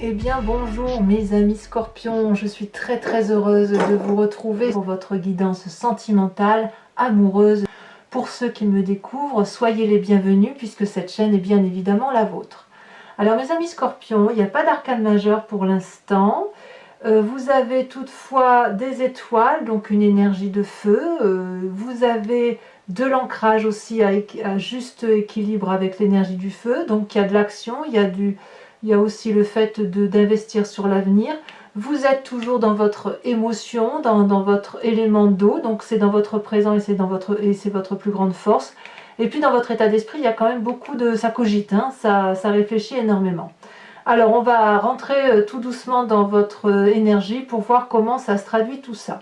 Eh bien bonjour mes amis scorpions, je suis très heureuse de vous retrouver pour votre guidance sentimentale, amoureuse. Pour ceux qui me découvrent, soyez les bienvenus puisque cette chaîne est bien évidemment la vôtre. Alors mes amis scorpions, il n'y a pas d'arcane majeur pour l'instant. Vous avez toutefois des étoiles, donc une énergie de feu. Vous avez de l'ancrage aussi à juste équilibre avec l'énergie du feu. Donc il y a de l'action, il y a aussi le fait d'investir sur l'avenir. Vous êtes toujours dans votre émotion, dans votre élément d'eau. Donc c'est dans votre présent et c'est votre plus grande force. Et puis dans votre état d'esprit, il y a quand même beaucoup de... ça cogite, hein, ça réfléchit énormément. Alors on va rentrer tout doucement dans votre énergie pour voir comment ça se traduit tout ça.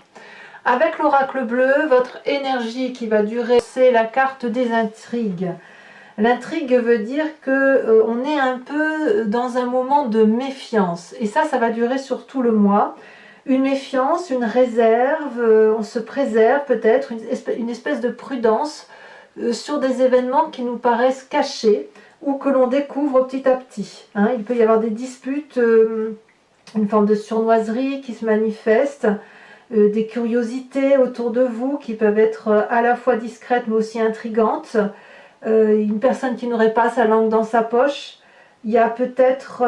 Avec l'oracle bleu, votre énergie qui va durer, c'est la carte des intrigues. L'intrigue veut dire que on est un peu dans un moment de méfiance. Et ça va durer sur tout le mois. Une méfiance, une réserve, on se préserve peut-être, une espèce de prudence sur des événements qui nous paraissent cachés ou que l'on découvre petit à petit. Hein. Il peut y avoir des disputes, une forme de sournoiserie qui se manifeste, des curiosités autour de vous qui peuvent être à la fois discrètes mais aussi intrigantes, une personne qui n'aurait pas sa langue dans sa poche. Il y a peut-être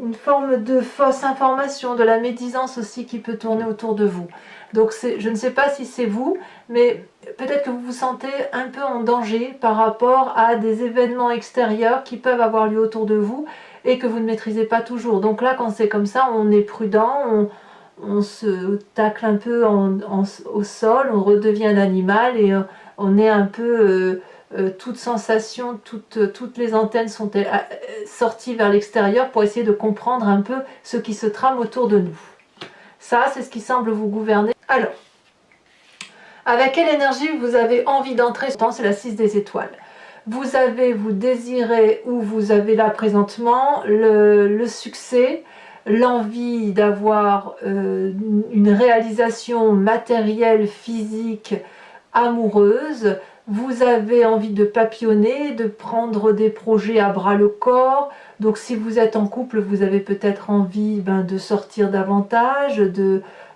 une forme de fausse information, de la médisance aussi qui peut tourner autour de vous. Donc je ne sais pas si c'est vous, mais peut-être que vous vous sentez un peu en danger par rapport à des événements extérieurs qui peuvent avoir lieu autour de vous et que vous ne maîtrisez pas toujours. Donc là, quand c'est comme ça, on est prudent, on se tacle un peu au sol, on redevient un animal et on est un peu... toute sensation, toutes les antennes sont sorties vers l'extérieur pour essayer de comprendre un peu ce qui se trame autour de nous. Ça, c'est ce qui semble vous gouverner. Alors, avec quelle énergie vous avez envie d'entrer? C'est la 6 des étoiles. Vous désirez, ou vous avez là présentement, le succès, l'envie d'avoir une réalisation matérielle, physique, amoureuse. Vous avez envie de papillonner, de prendre des projets à bras le corps. Donc si vous êtes en couple, vous avez peut-être envie de sortir davantage,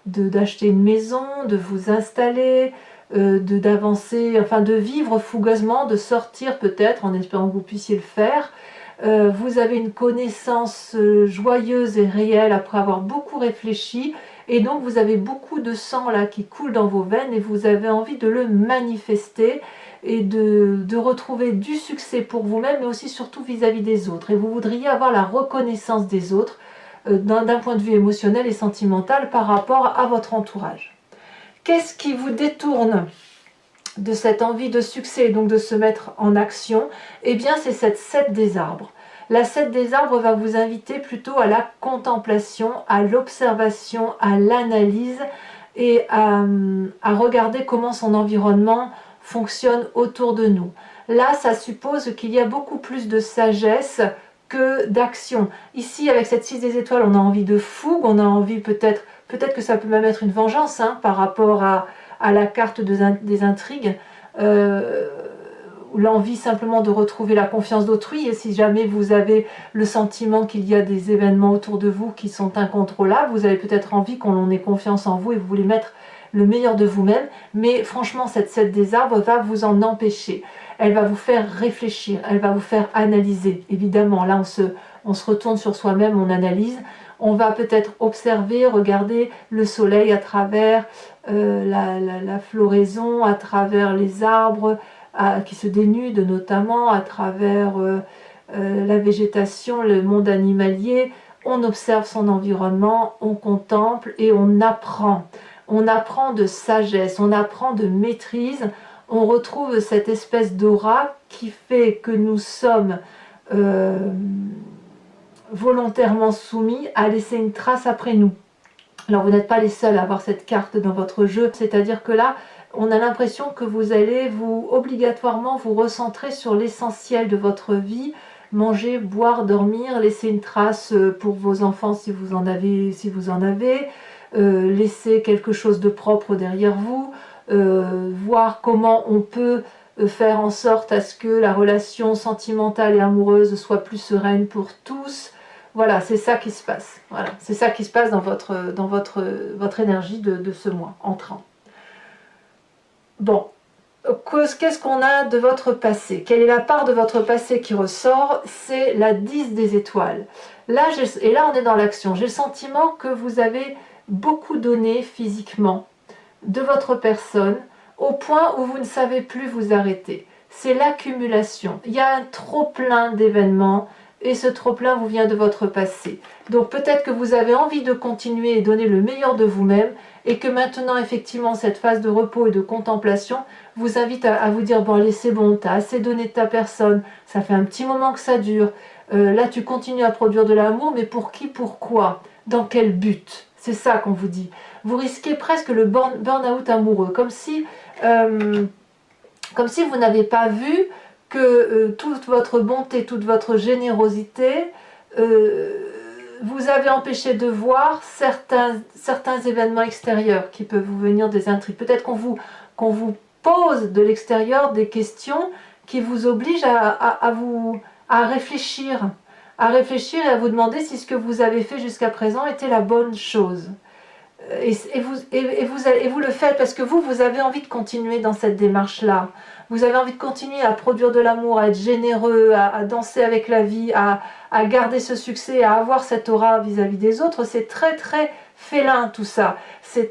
d'acheter une maison, de vous installer, d'avancer, enfin de vivre fougueusement, de sortir peut-être, en espérant que vous puissiez le faire. Vous avez une connaissance joyeuse et réelle après avoir beaucoup réfléchi. Et donc vous avez beaucoup de sang là qui coule dans vos veines et vous avez envie de le manifester et de retrouver du succès pour vous-même, mais aussi surtout vis-à-vis des autres. Et vous voudriez avoir la reconnaissance des autres d'un point de vue émotionnel et sentimental par rapport à votre entourage. Qu'est-ce qui vous détourne de cette envie de succès, donc de se mettre en action? Eh bien c'est cette 7 des arbres. La 7 des arbres va vous inviter plutôt à la contemplation, à l'observation, à l'analyse et à regarder comment son environnement fonctionne autour de nous. Là, ça suppose qu'il y a beaucoup plus de sagesse que d'action. Ici, avec cette 6 des étoiles, on a envie de fougue, on a envie peut-être que ça peut même être une vengeance par rapport à la carte des intrigues. L'envie simplement de retrouver la confiance d'autrui, et si jamais vous avez le sentiment qu'il y a des événements autour de vous qui sont incontrôlables, vous avez peut-être envie qu'on ait confiance en vous et vous voulez mettre le meilleur de vous-même, mais franchement cette 7 des arbres va vous en empêcher. Elle va vous faire réfléchir, elle va vous faire analyser. Évidemment, là on se retourne sur soi-même, on analyse, on va peut-être observer, regarder le soleil à travers la floraison, à travers les arbres, qui se dénudent notamment, à travers la végétation, le monde animalier. On observe son environnement, on contemple et on apprend. On apprend de sagesse, on apprend de maîtrise, on retrouve cette espèce d'aura qui fait que nous sommes volontairement soumis à laisser une trace après nous. Alors vous n'êtes pas les seuls à avoir cette carte dans votre jeu, c'est-à-dire que là, on a l'impression que vous allez obligatoirement vous recentrer sur l'essentiel de votre vie, manger, boire, dormir, laisser une trace pour vos enfants si vous en avez, laisser quelque chose de propre derrière vous, voir comment on peut faire en sorte à ce que la relation sentimentale et amoureuse soit plus sereine pour tous. Voilà, c'est ça qui se passe. Voilà, c'est ça qui se passe dans votre énergie de ce mois entrant. Bon, qu'est-ce qu'on a de votre passé? Quelle est la part de votre passé qui ressort? C'est la 10 des étoiles. Là, et là, on est dans l'action. J'ai le sentiment que vous avez beaucoup donné physiquement de votre personne au point où vous ne savez plus vous arrêter. C'est l'accumulation. Il y a un trop-plein d'événements et ce trop-plein vous vient de votre passé. Donc peut-être que vous avez envie de continuer et donner le meilleur de vous-même et que maintenant, effectivement, cette phase de repos et de contemplation vous invite à vous dire, bon, allez, c'est bon, tu as assez donné de ta personne, ça fait un petit moment que ça dure, là, tu continues à produire de l'amour, mais pour qui, pourquoi, dans quel but? C'est ça qu'on vous dit. Vous risquez presque le burn-out amoureux, comme si vous n'avez pas vu que toute votre bonté, toute votre générosité vous avez empêché de voir certains événements extérieurs qui peuvent vous venir des intrigues. Peut-être qu'on vous pose de l'extérieur des questions qui vous obligent à réfléchir et à vous demander si ce que vous avez fait jusqu'à présent était la bonne chose. Et vous le faites parce que vous avez envie de continuer dans cette démarche-là. Vous avez envie de continuer à produire de l'amour, à être généreux, à danser avec la vie, à garder ce succès, à avoir cette aura vis-à-vis des autres. C'est très très félin tout ça. Je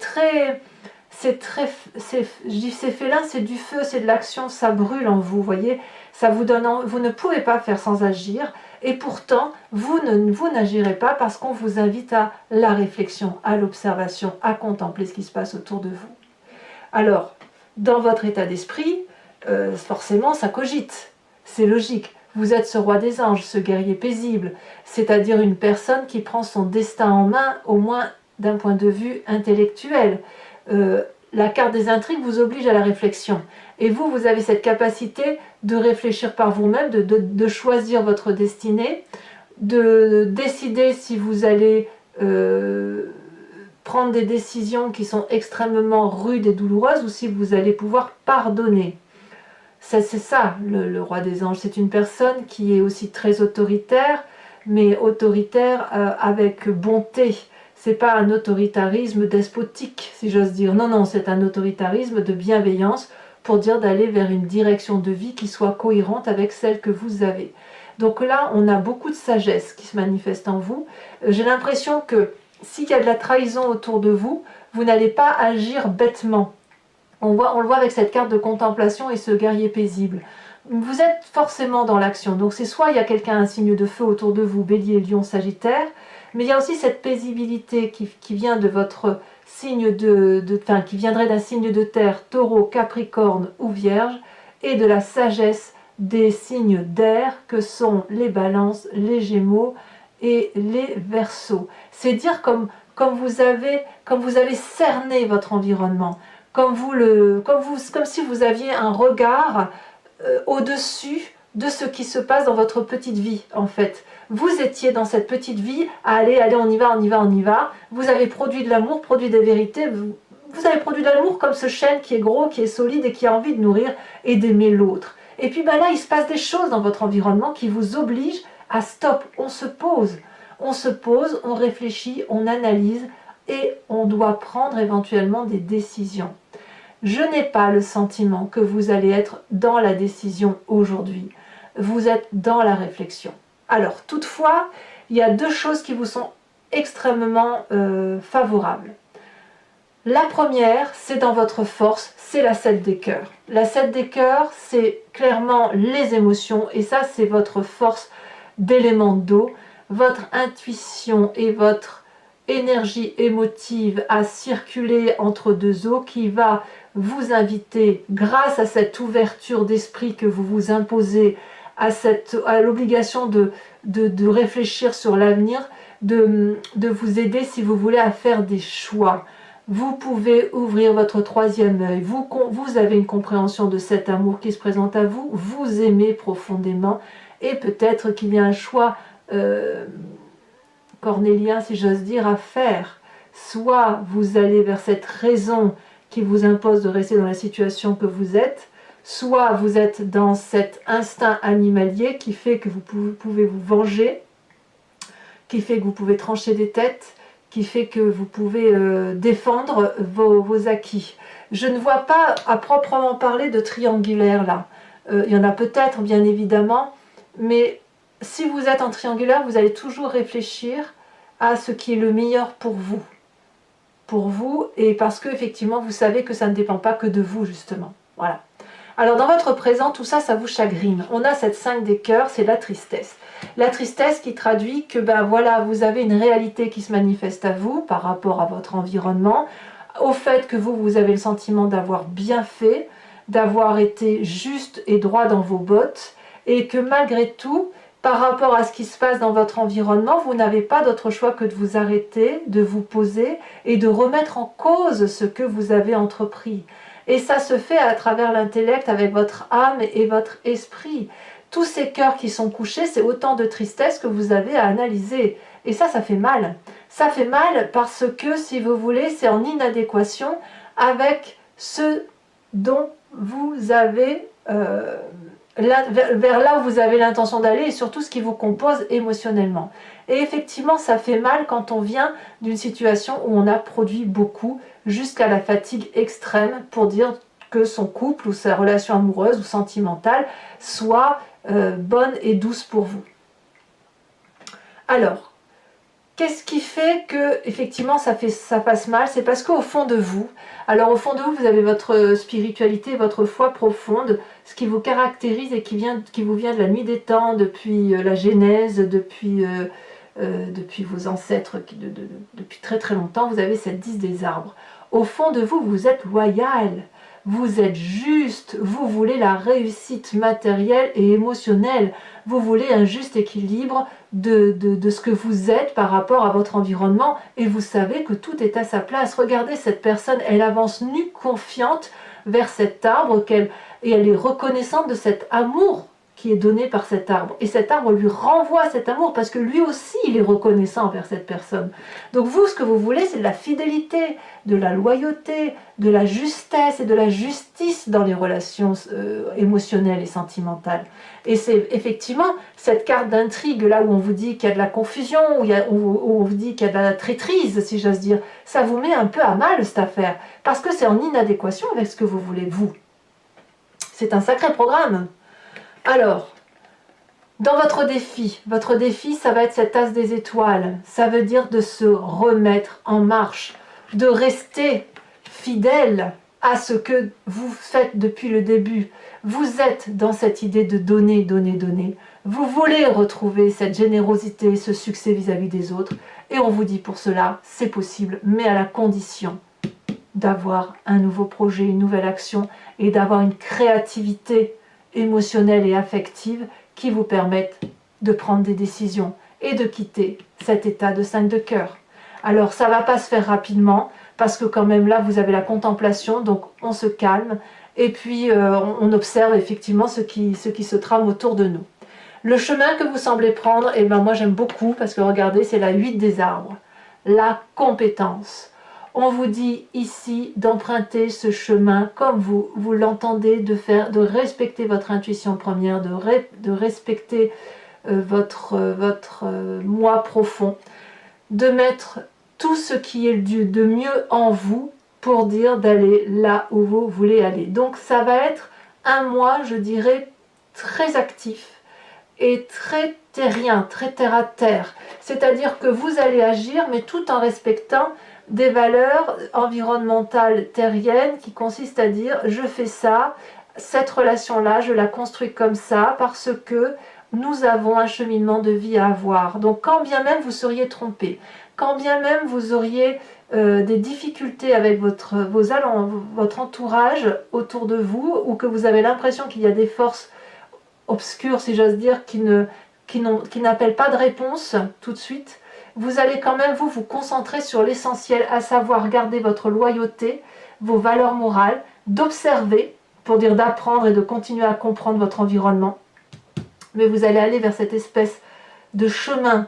dis c'est félin, c'est du feu, c'est de l'action, ça brûle en vous, voyez. Ça vous donne, vous ne pouvez pas faire sans agir. Et pourtant, vous n'agirez pas parce qu'on vous invite à la réflexion, à l'observation, à contempler ce qui se passe autour de vous. Alors, dans votre état d'esprit, forcément, ça cogite. C'est logique. Vous êtes ce roi des anges, ce guerrier paisible, c'est-à-dire une personne qui prend son destin en main, au moins d'un point de vue intellectuel. La carte des intrigues vous oblige à la réflexion. Et vous avez cette capacité de réfléchir par vous-même, de choisir votre destinée, de décider si vous allez prendre des décisions qui sont extrêmement rudes et douloureuses ou si vous allez pouvoir pardonner. C'est ça, le roi des anges. C'est une personne qui est aussi très autoritaire, mais autoritaire avec bonté. C'est pas un autoritarisme despotique, si j'ose dire. Non, non, c'est un autoritarisme de bienveillance pour dire d'aller vers une direction de vie qui soit cohérente avec celle que vous avez. Donc là, on a beaucoup de sagesse qui se manifeste en vous. J'ai l'impression que s'il y a de la trahison autour de vous, vous n'allez pas agir bêtement. On le voit avec cette carte de contemplation et ce guerrier paisible. Vous êtes forcément dans l'action. Donc c'est soit il y a quelqu'un, un signe de feu autour de vous, Bélier, Lion, Sagittaire, mais il y a aussi cette paisibilité qui vient de votre signe qui viendrait d'un signe de terre, Taureau, Capricorne ou Vierge, et de la sagesse des signes d'air que sont les Balances, les Gémeaux et les Verseaux. C'est dire comme vous avez cerné votre environnement, comme si vous aviez un regard au-dessus de ce qui se passe dans votre petite vie, en fait. Vous étiez dans cette petite vie, allez, on y va. Vous avez produit de l'amour, produit des vérités. Vous avez produit de l'amour comme ce chêne qui est gros, qui est solide et qui a envie de nourrir et d'aimer l'autre. Et puis là, il se passe des choses dans votre environnement qui vous obligent à stop. On se pose, on réfléchit, on analyse et on doit prendre éventuellement des décisions. Je n'ai pas le sentiment que vous allez être dans la décision aujourd'hui. Vous êtes dans la réflexion. Alors, toutefois, il y a deux choses qui vous sont extrêmement favorables. La première, c'est dans votre force, c'est la 7 des cœurs. La 7 des cœurs, c'est clairement les émotions, et ça, c'est votre force d'élément d'eau, votre intuition et votre énergie émotive à circuler entre deux eaux qui va vous inviter, grâce à cette ouverture d'esprit que vous vous imposez, à l'obligation de réfléchir sur l'avenir, de vous aider, si vous voulez, à faire des choix. Vous pouvez ouvrir votre troisième œil, vous avez une compréhension de cet amour qui se présente à vous, vous aimez profondément, et peut-être qu'il y a un choix cornélien, si j'ose dire, à faire. Soit vous allez vers cette raison qui vous impose de rester dans la situation que vous êtes, Soit vous êtes dans cet instinct animalier qui fait que vous pouvez vous venger, qui fait que vous pouvez trancher des têtes, qui fait que vous pouvez défendre vos acquis. Je ne vois pas à proprement parler de triangulaire là. Il y en a peut-être bien évidemment, mais si vous êtes en triangulaire, vous allez toujours réfléchir à ce qui est le meilleur pour vous, et parce que effectivement vous savez que ça ne dépend pas que de vous justement. Voilà. Alors dans votre présent, tout ça, ça vous chagrine. On a cette 5 des cœurs, c'est la tristesse. La tristesse qui traduit que ben voilà, vous avez une réalité qui se manifeste à vous par rapport à votre environnement, au fait que vous avez le sentiment d'avoir bien fait, d'avoir été juste et droit dans vos bottes, et que malgré tout, par rapport à ce qui se passe dans votre environnement, vous n'avez pas d'autre choix que de vous arrêter, de vous poser et de remettre en cause ce que vous avez entrepris. Et ça se fait à travers l'intellect, avec votre âme et votre esprit. Tous ces cœurs qui sont couchés, c'est autant de tristesse que vous avez à analyser. Et ça fait mal. Ça fait mal parce que, si vous voulez, c'est en inadéquation avec ce dont vous avez... vers là où vous avez l'intention d'aller, et surtout ce qui vous compose émotionnellement. Et effectivement, ça fait mal quand on vient d'une situation où on a produit beaucoup jusqu'à la fatigue extrême pour dire que son couple ou sa relation amoureuse ou sentimentale soit bonne et douce pour vous. Alors, qu'est-ce qui fait que effectivement ça passe mal? C'est parce qu'au fond de vous, alors au fond de vous, vous avez votre spiritualité, votre foi profonde, ce qui vous caractérise et qui vous vient de la nuit des temps, depuis la Genèse, depuis vos ancêtres, depuis très très longtemps. Vous avez cette 10 des arbres. Au fond de vous, vous êtes loyal, vous êtes juste, vous voulez la réussite matérielle et émotionnelle, vous voulez un juste équilibre de ce que vous êtes par rapport à votre environnement, et vous savez que tout est à sa place. Regardez cette personne, elle avance nue, confiante vers cet arbre, et elle est reconnaissante de cet amour qui est donné par cet arbre, et cet arbre lui renvoie cet amour parce que lui aussi il est reconnaissant envers cette personne. Donc vous, ce que vous voulez, c'est de la fidélité, de la loyauté, de la justesse et de la justice dans les relations émotionnelles et sentimentales. Et c'est effectivement cette carte d'intrigue là où on vous dit qu'il y a de la confusion, où on vous dit qu'il y a de la traîtrise, si j'ose dire, ça vous met un peu à mal cette affaire, parce que c'est en inadéquation avec ce que vous voulez vous. C'est un sacré programme. Alors, dans votre défi, ça va être cette as des étoiles. Ça veut dire de se remettre en marche, de rester fidèle à ce que vous faites depuis le début. Vous êtes dans cette idée de donner, donner, donner. Vous voulez retrouver cette générosité, ce succès vis-à-vis des autres. Et on vous dit pour cela, c'est possible, mais à la condition d'avoir un nouveau projet, une nouvelle action et d'avoir une créativité émotionnelle et affective qui vous permettent de prendre des décisions et de quitter cet état de 5 de cœur. Alors ça ne va pas se faire rapidement parce que quand même là vous avez la contemplation, donc on se calme et puis on observe effectivement ce qui se trame autour de nous. Le chemin que vous semblez prendre, eh ben moi j'aime beaucoup parce que regardez, c'est la 8 des arbres, la compétence. On vous dit ici d'emprunter ce chemin comme vous l'entendez, de respecter votre intuition première, de respecter votre moi profond, de mettre tout ce qui est de mieux en vous pour dire d'aller là où vous voulez aller. Donc ça va être un mois, je dirais, très actif et très terrien, très terre à terre. C'est-à-dire que vous allez agir, mais tout en respectant des valeurs environnementales terriennes qui consistent à dire je fais ça, cette relation-là, je la construis comme ça parce que nous avons un cheminement de vie à avoir. Donc quand bien même vous seriez trompé, quand bien même vous auriez des difficultés avec votre entourage autour de vous, ou que vous avez l'impression qu'il y a des forces obscures, si j'ose dire, qui n'appellent pas de réponse tout de suite, vous allez quand même vous concentrer sur l'essentiel, à savoir garder votre loyauté, vos valeurs morales, d'observer, pour dire d'apprendre et de continuer à comprendre votre environnement. Mais vous allez aller vers cette espèce de chemin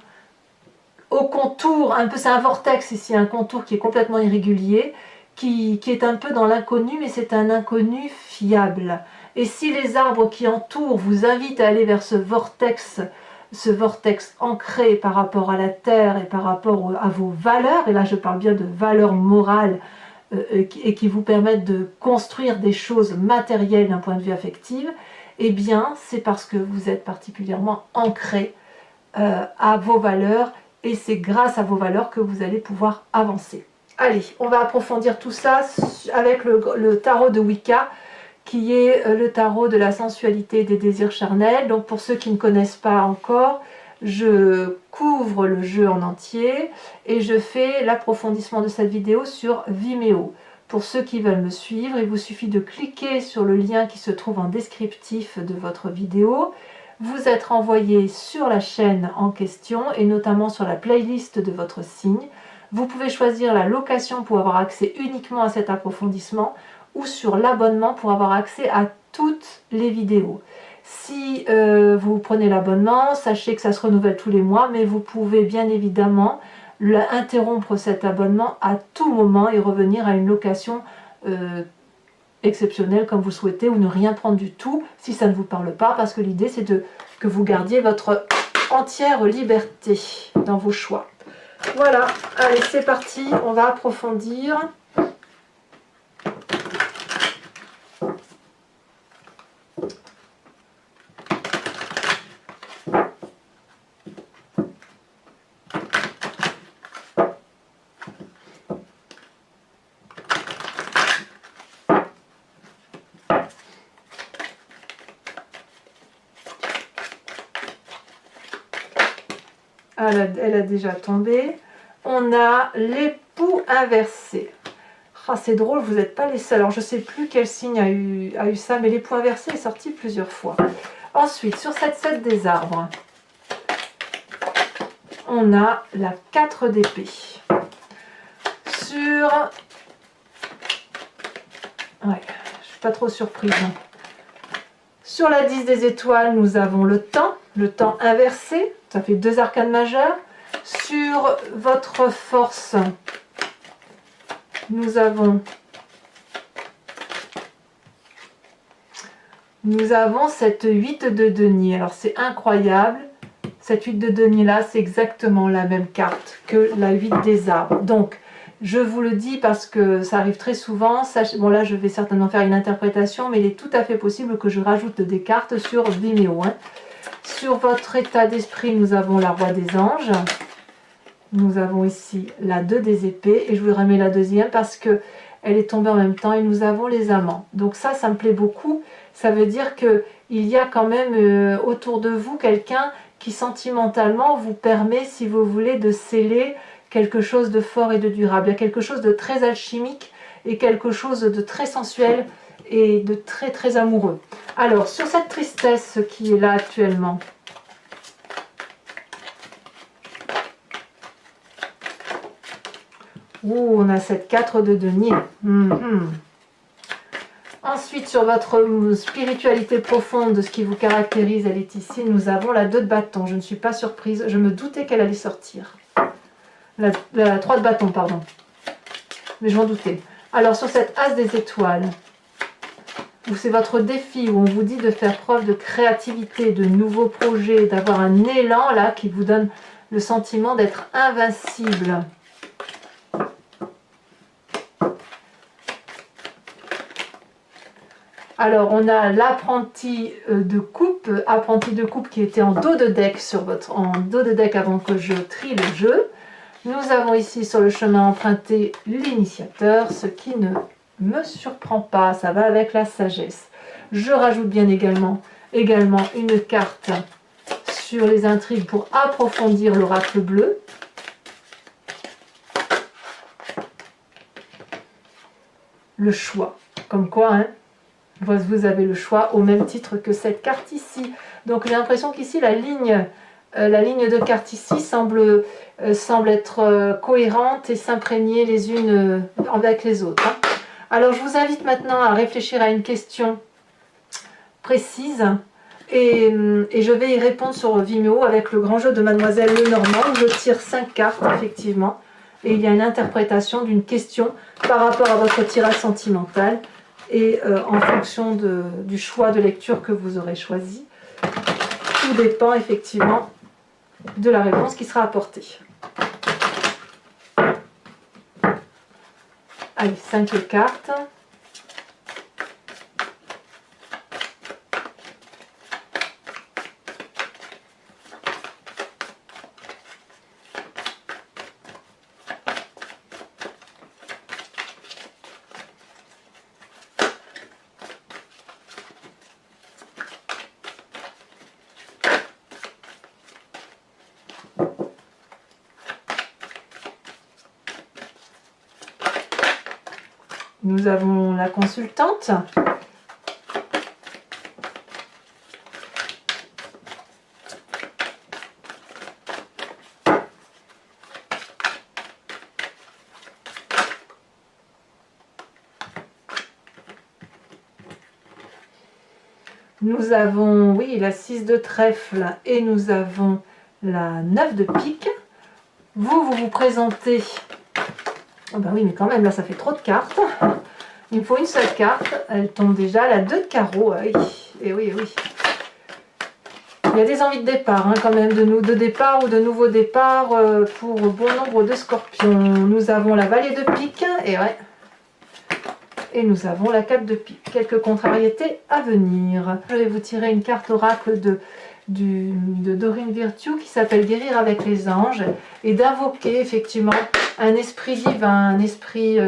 au contour, un peu, c'est un vortex ici, un contour qui est complètement irrégulier, qui est un peu dans l'inconnu, mais c'est un inconnu fiable. Et si les arbres qui entourent vous invitent à aller vers ce vortex ancré par rapport à la terre et par rapport à vos valeurs, et là je parle bien de valeurs morales et qui vous permettent de construire des choses matérielles d'un point de vue affectif, eh bien c'est parce que vous êtes particulièrement ancré à vos valeurs, et c'est grâce à vos valeurs que vous allez pouvoir avancer. Allez, on va approfondir tout ça avec le tarot de Wicca, qui est le tarot de la sensualité et des désirs charnels. Donc pour ceux qui ne connaissent pas encore, je couvre le jeu en entier et je fais l'approfondissement de cette vidéo sur Vimeo. Pour ceux qui veulent me suivre, il vous suffit de cliquer sur le lien qui se trouve en descriptif de votre vidéo. Vous êtes renvoyé sur la chaîne en question et notamment sur la playlist de votre signe. Vous pouvez choisir la location pour avoir accès uniquement à cet approfondissement ou sur l'abonnement pour avoir accès à toutes les vidéos. Si vous prenez l'abonnement, sachez que ça se renouvelle tous les mois, mais vous pouvez bien évidemment interrompre cet abonnement à tout moment et revenir à une location exceptionnelle comme vous souhaitez, ou ne rien prendre du tout si ça ne vous parle pas, parce que l'idée c'est que vous gardiez votre entière liberté dans vos choix. Voilà, allez c'est parti, on va approfondir. Elle a déjà tombé. On a l'époux inversé. Ah, c'est drôle, vous n'êtes pas les seuls. Alors, je ne sais plus quel signe a eu ça, mais l'époux inversé est sorti plusieurs fois. Ensuite, sur cette 7 des arbres, on a la 4 d'épée. Sur... Ouais, je ne suis pas trop surprise. Sur la 10 des étoiles, nous avons le temps inversé. Ça fait 2 arcanes majeures. Sur votre force, nous avons cette 8 de denier. Alors c'est incroyable. Cette 8 de denier là, c'est exactement la même carte que la 8 des arbres. Donc, je vous le dis parce que ça arrive très souvent. Bon là, je vais certainement faire une interprétation, mais il est tout à fait possible que je rajoute des cartes sur Vimeo. Sur votre état d'esprit, nous avons la roi des anges. Nous avons ici la 2 des épées. Et je vous remets la deuxième parce que elle est tombée en même temps. Et nous avons les amants. Donc ça me plaît beaucoup. Ça veut dire qu'il y a quand même autour de vous quelqu'un qui sentimentalement vous permet, si vous voulez, de sceller quelque chose de fort et de durable. Il y a quelque chose de très alchimique et quelque chose de très sensuel et de très très amoureux. Alors, sur cette tristesse qui est là actuellement, on a cette 4 de denier. Ensuite, sur votre spiritualité profonde, ce qui vous caractérise, elle est ici. Nous avons la 2 de bâton. Je ne suis pas surprise. Je me doutais qu'elle allait sortir. La 3 de bâton, pardon. Mais je m'en doutais. Alors, sur cette as des étoiles, où c'est votre défi, où on vous dit de faire preuve de créativité, de nouveaux projets, d'avoir un élan là qui vous donne le sentiment d'être invincible. Alors, on a l'apprenti de coupe qui était en dos de deck avant que je trie le jeu. Nous avons ici sur le chemin emprunté l'initiateur, ce qui ne me surprend pas, ça va avec la sagesse. Je rajoute bien également une carte sur les intrigues pour approfondir l'oracle bleu. Le choix, comme quoi, hein, vous avez le choix au même titre que cette carte ici. Donc j'ai l'impression qu'ici la ligne de carte ici semble être cohérente et s'imprégner les unes avec les autres. Hein. Alors je vous invite maintenant à réfléchir à une question précise et je vais y répondre sur Vimeo avec le grand jeu de Mademoiselle Lenormand où je tire 5 cartes effectivement et il y a une interprétation d'une question par rapport à votre tirage sentimental et en fonction du choix de lecture que vous aurez choisi. Tout dépend effectivement de la réponse qui sera apportée. Allez, 5 cartes. Nous avons la consultante. Nous avons, oui, la 6 de trèfle et nous avons la 9 de pique. Vous présentez... Oh ben oui, mais quand même, là, ça fait trop de cartes. Il me faut une seule carte. Elle tombe déjà, la 2 de carreau. Oui, et oui, et oui. Il y a des envies de départ, hein, quand même, de départ ou de nouveaux départs pour bon nombre de scorpions. Nous avons la vallée de pique, et ouais. Et nous avons la 4 de pique. Quelques contrariétés à venir. Je vais vous tirer une carte oracle de Dorine Virtue qui s'appelle Guérir avec les anges et d'invoquer effectivement un esprit divin, un esprit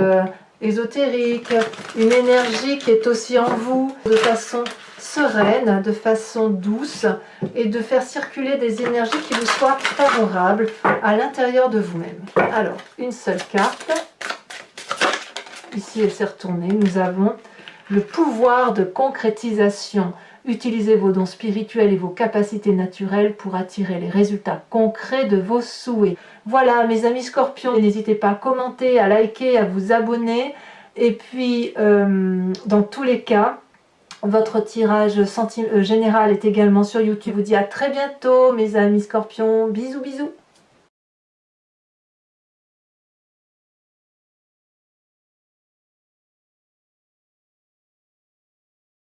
ésotérique, une énergie qui est aussi en vous de façon sereine, de façon douce et de faire circuler des énergies qui vous soient favorables à l'intérieur de vous-même. Alors, une seule carte. Ici, elle s'est retournée. Nous avons le pouvoir de concrétisation. Utilisez vos dons spirituels et vos capacités naturelles pour attirer les résultats concrets de vos souhaits. Voilà, mes amis scorpions, n'hésitez pas à commenter, à liker, à vous abonner. Et puis, dans tous les cas, votre tirage général est également sur YouTube. Je vous dis à très bientôt, mes amis scorpions. Bisous, bisous.